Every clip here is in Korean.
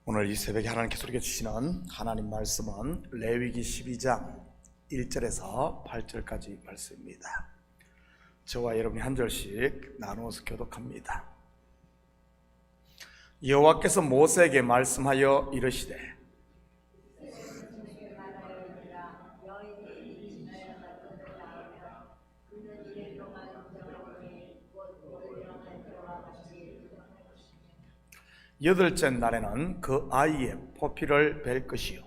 오늘 이 새벽에 하나님께서 우리에게 주시는 하나님 말씀은 레위기 12장 1절에서 8절까지 말씀입니다. 저와 여러분이 한 절씩 나누어서 교독합니다. 여호와께서 모세에게 말씀하여 이르시되 여덟째 날에는 그 아이의 포피를 벨 것이요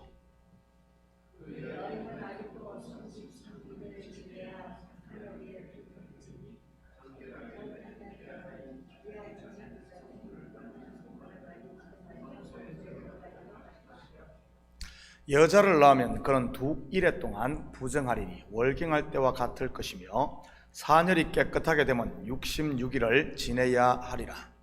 여자를 낳으면 그는 두 일해 동안 부정하리니 월경할 때와 같을 것이며 사년이 깨끗하게 되면 66일을 지내야 하리라.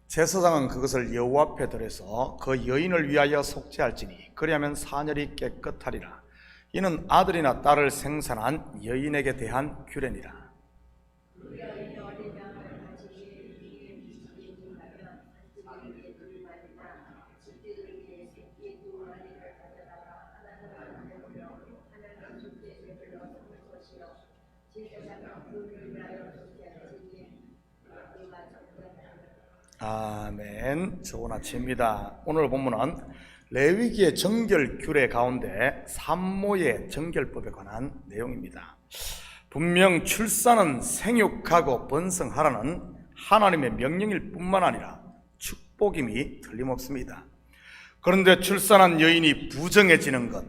제사장은 그것을 여호와 앞에 들여서 그 여인을 위하여 속죄할지니 그리하면 사년이 깨끗하리라. 이는 아들이나 딸을 생산한 여인에게 대한 규례니라. 아멘. 좋은 아침입니다. 오늘 본문은 레위기의 정결 규례 가운데 산모의 정결법에 관한 내용입니다. 분명 출산은 생육하고 번성하라는 하나님의 명령일 뿐만 아니라 축복임이 틀림없습니다. 그런데 출산한 여인이 부정해지는 것,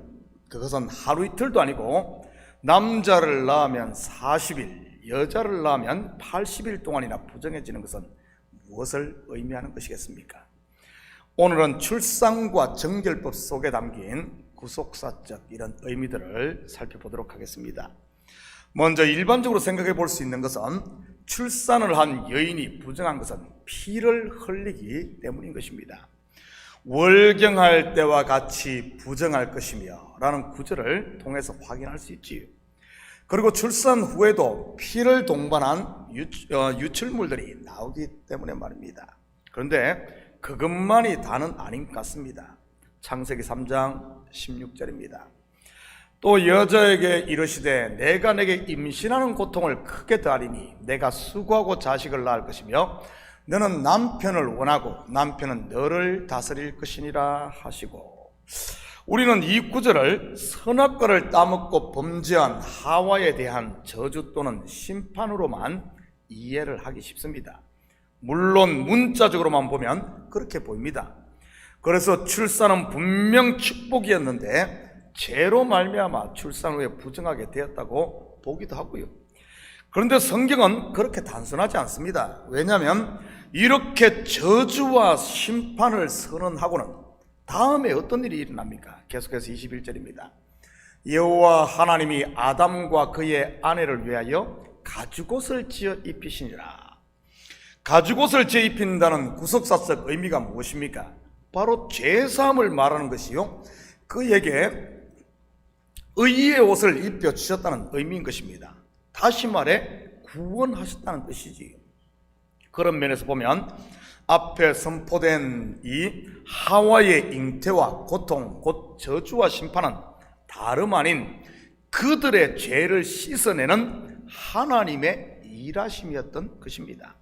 그것은 하루 이틀도 아니고 남자를 낳으면 40일, 여자를 낳으면 80일 동안이나 부정해지는 것은 무엇을 의미하는 것이겠습니까? 오늘은 출산과 정결법 속에 담긴 구속사적 이런 의미들을 살펴보도록 하겠습니다. 먼저 일반적으로 생각해 볼 수 있는 것은 출산을 한 여인이 부정한 것은 피를 흘리기 때문인 것입니다. 월경할 때와 같이 부정할 것이며 라는 구절을 통해서 확인할 수 있지요. 그리고 출산 후에도 피를 동반한 유출물들이 나오기 때문에 말입니다. 그런데 그것만이 다는 아닌 것 같습니다. 창세기 3장 16절입니다. 또 여자에게 이르시되 내가 내게 임신하는 고통을 크게 더하리니 내가 수고하고 자식을 낳을 것이며 너는 남편을 원하고 남편은 너를 다스릴 것이니라 하시고, 우리는 이 구절을 선악과를 따먹고 범죄한 하와에 대한 저주 또는 심판으로만 이해를 하기 쉽습니다. 물론 문자적으로만 보면 그렇게 보입니다. 그래서 출산은 분명 축복이었는데 죄로 말미암아 출산 후에 부정하게 되었다고 보기도 하고요. 그런데 성경은 그렇게 단순하지 않습니다. 왜냐하면 이렇게 저주와 심판을 선언하고는 다음에 어떤 일이 일어납니까? 계속해서 21절입니다. 여호와 하나님이 아담과 그의 아내를 위하여 가죽옷을 지어 입히시니라. 가죽옷을 지어 입힌다는 구속사적 의미가 무엇입니까? 바로 죄사함을 말하는 것이요, 그에게 의의 옷을 입혀주셨다는 의미인 것입니다. 다시 말해 구원하셨다는 뜻이지. 그런 면에서 보면 앞에 선포된 이 하와의 잉태와 고통, 곧 저주와 심판은 다름 아닌 그들의 죄를 씻어내는 하나님의 일하심이었던 것입니다.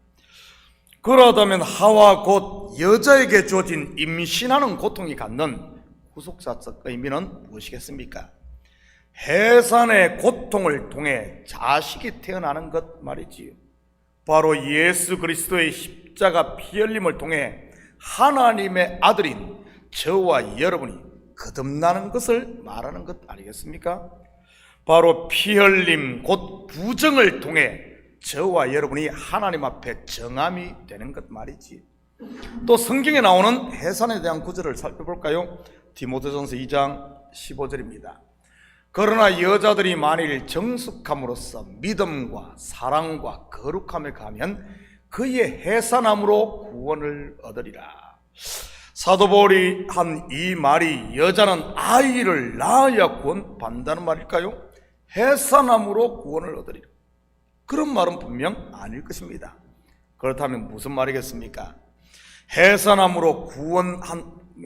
그러다면 하와 곧 여자에게 주어진 임신하는 고통이 갖는 구속사적 의미는 무엇이겠습니까? 해산의 고통을 통해 자식이 태어나는 것 말이지요. 바로 예수 그리스도의 십자가 피 흘림을 통해 하나님의 아들인 저와 여러분이 거듭나는 것을 말하는 것 아니겠습니까? 바로 피 흘림 곧 부정을 통해 저와 여러분이 하나님 앞에 정함이 되는 것 말이지. 또 성경에 나오는 해산에 대한 구절을 살펴볼까요? 디모데전서 2장 15절입니다. 그러나 여자들이 만일 정숙함으로써 믿음과 사랑과 거룩함에 가면 그의 해산함으로 구원을 얻으리라. 사도 바울이 한 이 말이 여자는 아이를 낳아야 구원받는다는 말일까요? 해산함으로 구원을 얻으리라. 그런 말은 분명 아닐 것입니다. 그렇다면 무슨 말이겠습니까? 해산함으로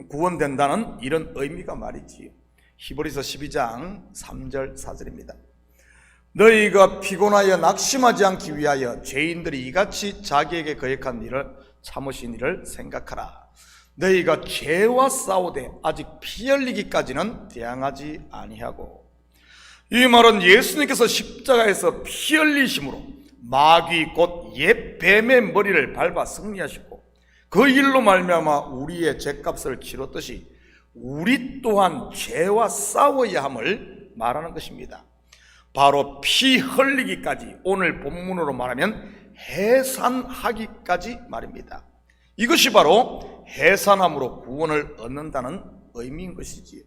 구원된다는 이런 의미가 말이지요. 히브리서 12장 3절 4절입니다. 너희가 피곤하여 낙심하지 않기 위하여 죄인들이 이같이 자기에게 거역한 일을 참으신 일을 생각하라. 너희가 죄와 싸우되 아직 피 흘리기까지는 대항하지 아니하고. 이 말은 예수님께서 십자가에서 피 흘리심으로 마귀 곧 옛 뱀의 머리를 밟아 승리하시고 그 일로 말미암아 우리의 죄값을 치렀듯이 우리 또한 죄와 싸워야 함을 말하는 것입니다. 바로 피 흘리기까지, 오늘 본문으로 말하면 해산하기까지 말입니다. 이것이 바로 해산함으로 구원을 얻는다는 의미인 것이지요.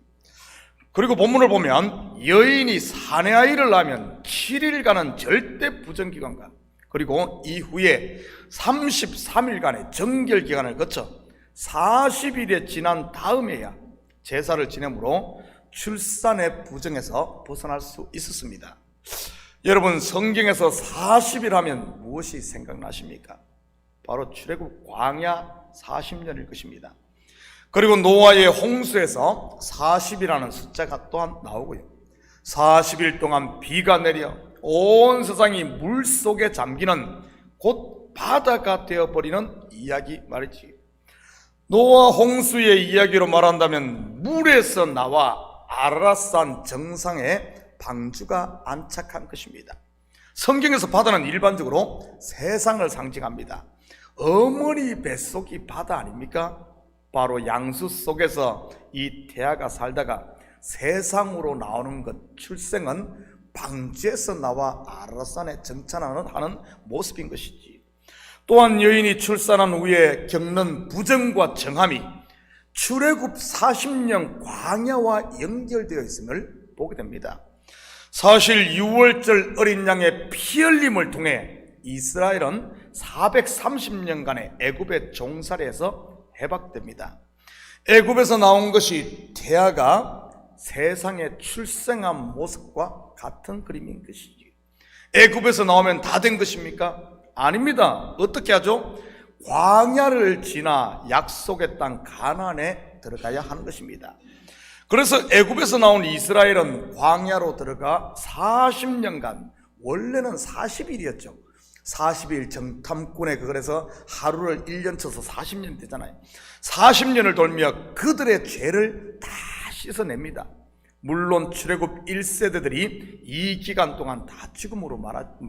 그리고 본문을 보면 여인이 사내아이를 낳으면 7일간은 절대 부정기간과 그리고 이후에 33일간의 정결기간을 거쳐 40일에 지난 다음에야 제사를 지내므로 출산의 부정에서 벗어날 수 있었습니다. 여러분, 성경에서 40일 하면 무엇이 생각나십니까? 바로 출애굽 광야 40년일 것입니다. 그리고 노아의 홍수에서 40이라는 숫자가 또한 나오고요. 40일 동안 비가 내려 온 세상이 물 속에 잠기는 곧 바다가 되어버리는 이야기 말이지. 노아 홍수의 이야기로 말한다면 물에서 나와 아라랏산 정상에 방주가 안착한 것입니다. 성경에서 바다는 일반적으로 세상을 상징합니다. 어머니 뱃속이 바다 아닙니까? 바로 양수 속에서 이 태아가 살다가 세상으로 나오는 것, 출생은 방주에서 나와 아라산에 정착하는 모습인 것이지. 또한 여인이 출산한 후에 겪는 부정과 정함이 출애굽 40년 광야와 연결되어 있음을 보게 됩니다. 사실 6월절 어린 양의 피 흘림을 통해 이스라엘은 430년간의 애굽의 종살이에서 해박됩니다. 애굽에서 나온 것이 태아가 세상에 출생한 모습과 같은 그림인 것이지. 애굽에서 나오면 다 된 것입니까? 아닙니다. 어떻게 하죠? 광야를 지나 약속의 땅 가나안에 들어가야 하는 것입니다. 그래서 애굽에서 나온 이스라엘은 광야로 들어가 40년간, 원래는 40일이었죠 40일 정탐꾼에 그래서 하루를 1년 쳐서 40년 되잖아요. 40년을 돌며 그들의 죄를 다 씻어냅니다. 물론 출애굽 1세대들이 이 기간 동안 다 죽음으로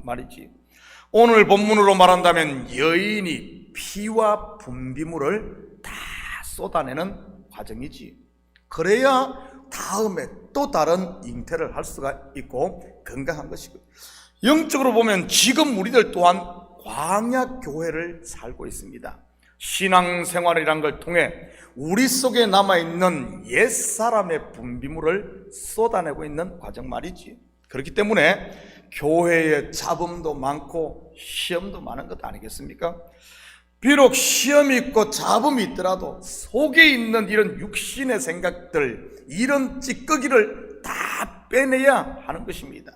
말이지. 오늘 본문으로 말한다면 여인이 피와 분비물을 다 쏟아내는 과정이지. 그래야 다음에 또 다른 잉태를 할 수가 있고 건강한 것이고, 영적으로 보면 지금 우리들 또한 광야 교회를 살고 있습니다. 신앙생활이란 걸 통해 우리 속에 남아있는 옛사람의 분비물을 쏟아내고 있는 과정 말이지. 그렇기 때문에 교회에 잡음도 많고 시험도 많은 것 아니겠습니까? 비록 시험이 있고 잡음이 있더라도 속에 있는 이런 육신의 생각들, 이런 찌꺼기를 다 빼내야 하는 것입니다.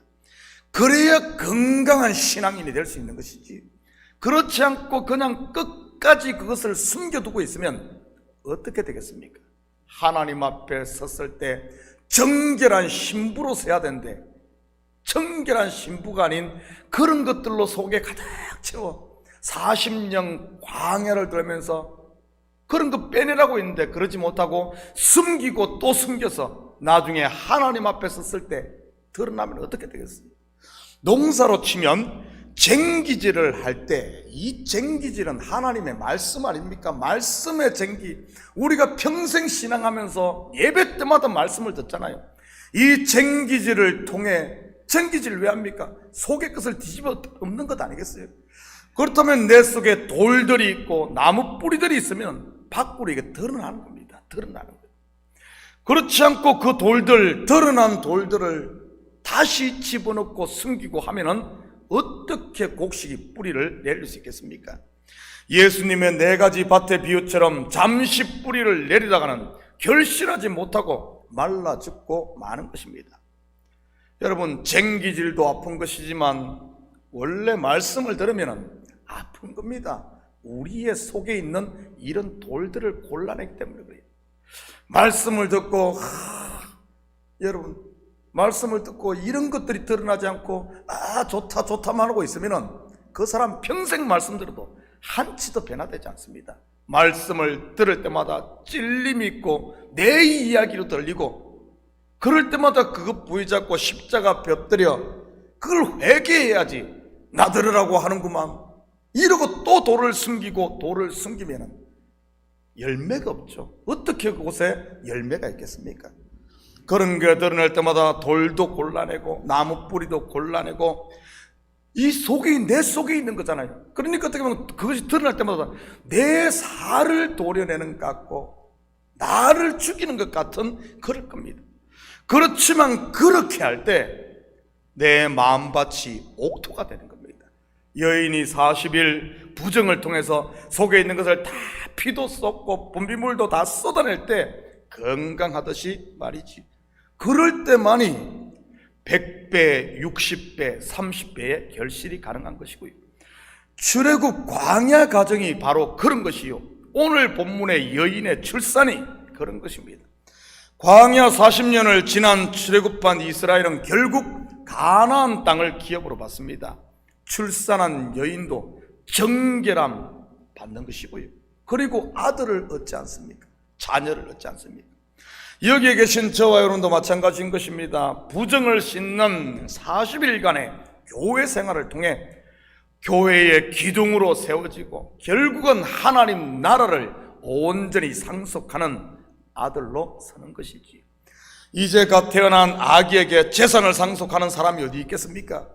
그래야 건강한 신앙인이 될 수 있는 것이지. 그렇지 않고 그냥 끝까지 그것을 숨겨두고 있으면 어떻게 되겠습니까? 하나님 앞에 섰을 때 정결한 신부로 서야 되는데 정결한 신부가 아닌 그런 것들로 속에 가득 채워 40년 광야를 돌면서 그런 거 빼내라고 했는데 그러지 못하고 숨기고 또 숨겨서 나중에 하나님 앞에 섰을 때 드러나면 어떻게 되겠습니까? 농사로 치면 쟁기질을 할 때 이 쟁기질은 하나님의 말씀 아닙니까? 말씀의 쟁기. 우리가 평생 신앙하면서 예배 때마다 말씀을 듣잖아요. 이 쟁기질을 통해, 쟁기질을 왜 합니까? 속의 것을 뒤집어 엎는 것 아니겠어요? 그렇다면 내 속에 돌들이 있고 나무 뿌리들이 있으면 밖으로 이게 드러나는 겁니다. 드러나는 거예요. 그렇지 않고 그 돌들, 드러난 돌들을 다시 집어넣고 숨기고 하면은 어떻게 곡식이 뿌리를 내릴 수 있겠습니까? 예수님의 네 가지 밭의 비유처럼 잠시 뿌리를 내리다가는 결실하지 못하고 말라 죽고 마는 것입니다. 여러분, 쟁기질도 아픈 것이지만 원래 말씀을 들으면 아픈 겁니다. 우리의 속에 있는 이런 돌들을 골라내기 때문에 그래요. 말씀을 듣고 여러분, 말씀을 듣고 이런 것들이 드러나지 않고 좋다 좋다만 하고 있으면 그 사람 평생 말씀 들어도 한치도 변화되지 않습니다. 말씀을 들을 때마다 찔림이 있고 내 이야기로 들리고, 그럴 때마다 그것 부여잡고 십자가 벼들여 그걸 회개해야지 나 들으라고 하는구만 이러고 또 돌을 숨기고, 돌을 숨기면 열매가 없죠. 어떻게 그곳에 열매가 있겠습니까? 그런 게 드러날 때마다 돌도 골라내고 나무 뿌리도 골라내고, 이 속에, 내 속에 있는 거잖아요. 그러니까 어떻게 보면 그것이 드러날 때마다 내 살을 도려내는 것 같고 나를 죽이는 것 같은 그럴 겁니다. 그렇지만 그렇게 할 때 내 마음밭이 옥토가 되는 겁니다. 여인이 40일 부정을 통해서 속에 있는 것을 다 피도 쏟고 분비물도 다 쏟아낼 때 건강하듯이 말이지, 그럴 때만이 100배, 60배, 30배의 결실이 가능한 것이고요. 출애굽 광야 과정이 바로 그런 것이요, 오늘 본문의 여인의 출산이 그런 것입니다. 광야 40년을 지난 출애굽한 이스라엘은 결국 가나안 땅을 기업으로 받습니다. 출산한 여인도 정결함 받는 것이고요, 그리고 아들을 얻지 않습니까? 자녀를 얻지 않습니까? 여기에 계신 저와 여러분도 마찬가지인 것입니다. 부정을 씻는 40일간의 교회 생활을 통해 교회의 기둥으로 세워지고 결국은 하나님 나라를 온전히 상속하는 아들로 서는 것이지, 이제 갓 태어난 아기에게 재산을 상속하는 사람이 어디 있겠습니까?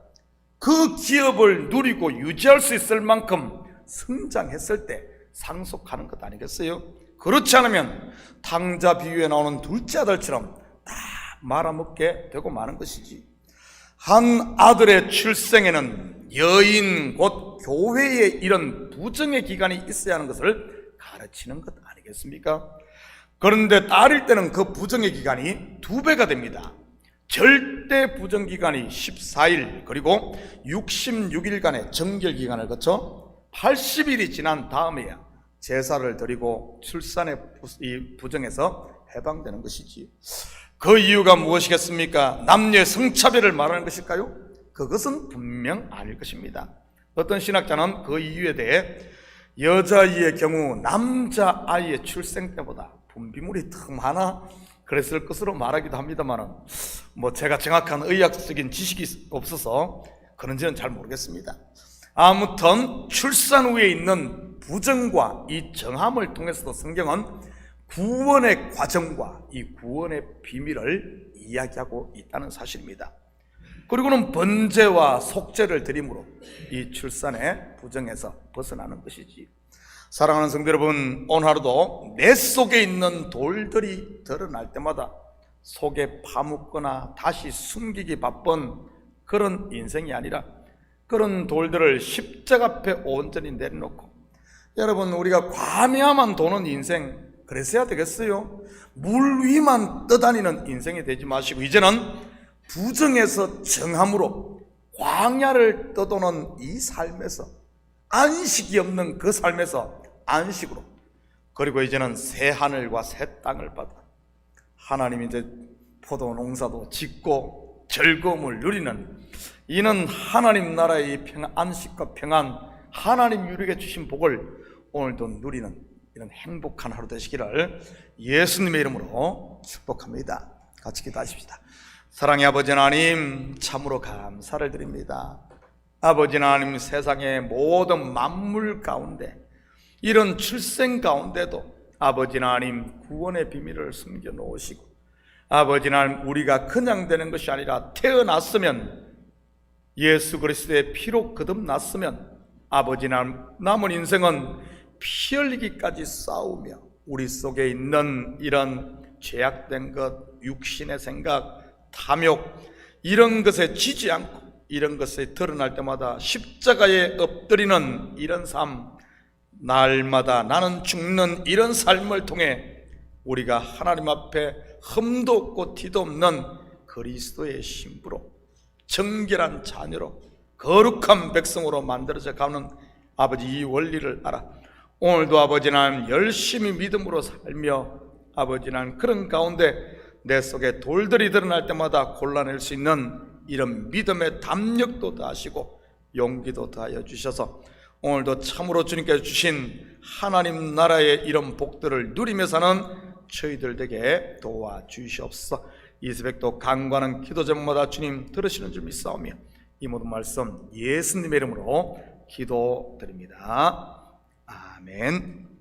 그 기업을 누리고 유지할 수 있을 만큼 성장했을 때 상속하는 것 아니겠어요? 그렇지 않으면 탕자 비유에 나오는 둘째 아들처럼 다 말아먹게 되고 마는 것이지. 한 아들의 출생에는 여인 곧 교회에 이런 부정의 기간이 있어야 하는 것을 가르치는 것 아니겠습니까? 그런데 딸일 때는 그 부정의 기간이 2배가 됩니다. 절대 부정 기간이 14일, 그리고 66일간의 정결 기간을 거쳐 80일이 지난 다음에야 제사를 드리고 출산의 부정에서 해방되는 것이지. 그 이유가 무엇이겠습니까? 남녀의 성차별을 말하는 것일까요? 그것은 분명 아닐 것입니다. 어떤 신학자는 그 이유에 대해 여자아이의 경우 남자아이의 출생 때보다 분비물이 더 많아 그랬을 것으로 말하기도 합니다만, 제가 정확한 의학적인 지식이 없어서 그런지는 잘 모르겠습니다. 아무튼 출산 후에 있는 부정과 이 정함을 통해서도 성경은 구원의 과정과 이 구원의 비밀을 이야기하고 있다는 사실입니다. 그리고는 번제와 속죄를 드림으로 이 출산의 부정에서 벗어나는 것이지. 사랑하는 성도 여러분, 오늘 하루도 내 속에 있는 돌들이 드러날 때마다 속에 파묻거나 다시 숨기기 바쁜 그런 인생이 아니라 그런 돌들을 십자가 앞에 온전히 내려놓고, 여러분, 우리가 과메야만 도는 인생 그랬어야 되겠어요? 물 위만 떠다니는 인생이 되지 마시고 이제는 부정에서 정함으로 광야를 떠도는 이 삶에서, 안식이 없는 그 삶에서 안식으로, 그리고 이제는 새 하늘과 새 땅을 받아 하나님이 이제 포도 농사도 짓고 즐거움을 누리는, 이는 하나님 나라의 안식과 평안, 하나님 우리에게 주신 복을 오늘도 누리는 이런 행복한 하루 되시기를 예수님의 이름으로 축복합니다. 같이 기도하십시다. 사랑의 아버지 하나님, 참으로 감사를 드립니다. 아버지 하나님, 세상의 모든 만물 가운데 이런 출생 가운데도 아버지 하나님 구원의 비밀을 숨겨 놓으시고, 아버지 하나님, 우리가 그냥 되는 것이 아니라 태어났으면, 예수 그리스도의 피로 거듭났으면 아버지 하나님, 남은 인생은 피 흘리기까지 싸우며 우리 속에 있는 이런 죄악된 것, 육신의 생각, 탐욕, 이런 것에 지지 않고 이런 것에 드러날 때마다 십자가에 엎드리는 이런 삶, 날마다 나는 죽는 이런 삶을 통해 우리가 하나님 앞에 흠도 없고 티도 없는 그리스도의 신부로 정결한 자녀로 거룩한 백성으로 만들어져 가는 아버지 이 원리를 알아 오늘도 아버지 난 열심히 믿음으로 살며 아버지 난 그런 가운데 내 속에 돌들이 드러날 때마다 골라낼 수 있는 이런 믿음의 담력도 더하시고 용기도 더하여 주셔서 오늘도 참으로 주님께서 주신 하나님 나라의 이런 복들을 누리며 사는 저희들 되게 도와주시옵소서. 이 새벽도 간구하는 기도 제목마다 주님 들으시는 줄 믿사오며 이 모든 말씀 예수님의 이름으로 기도드립니다. 아멘.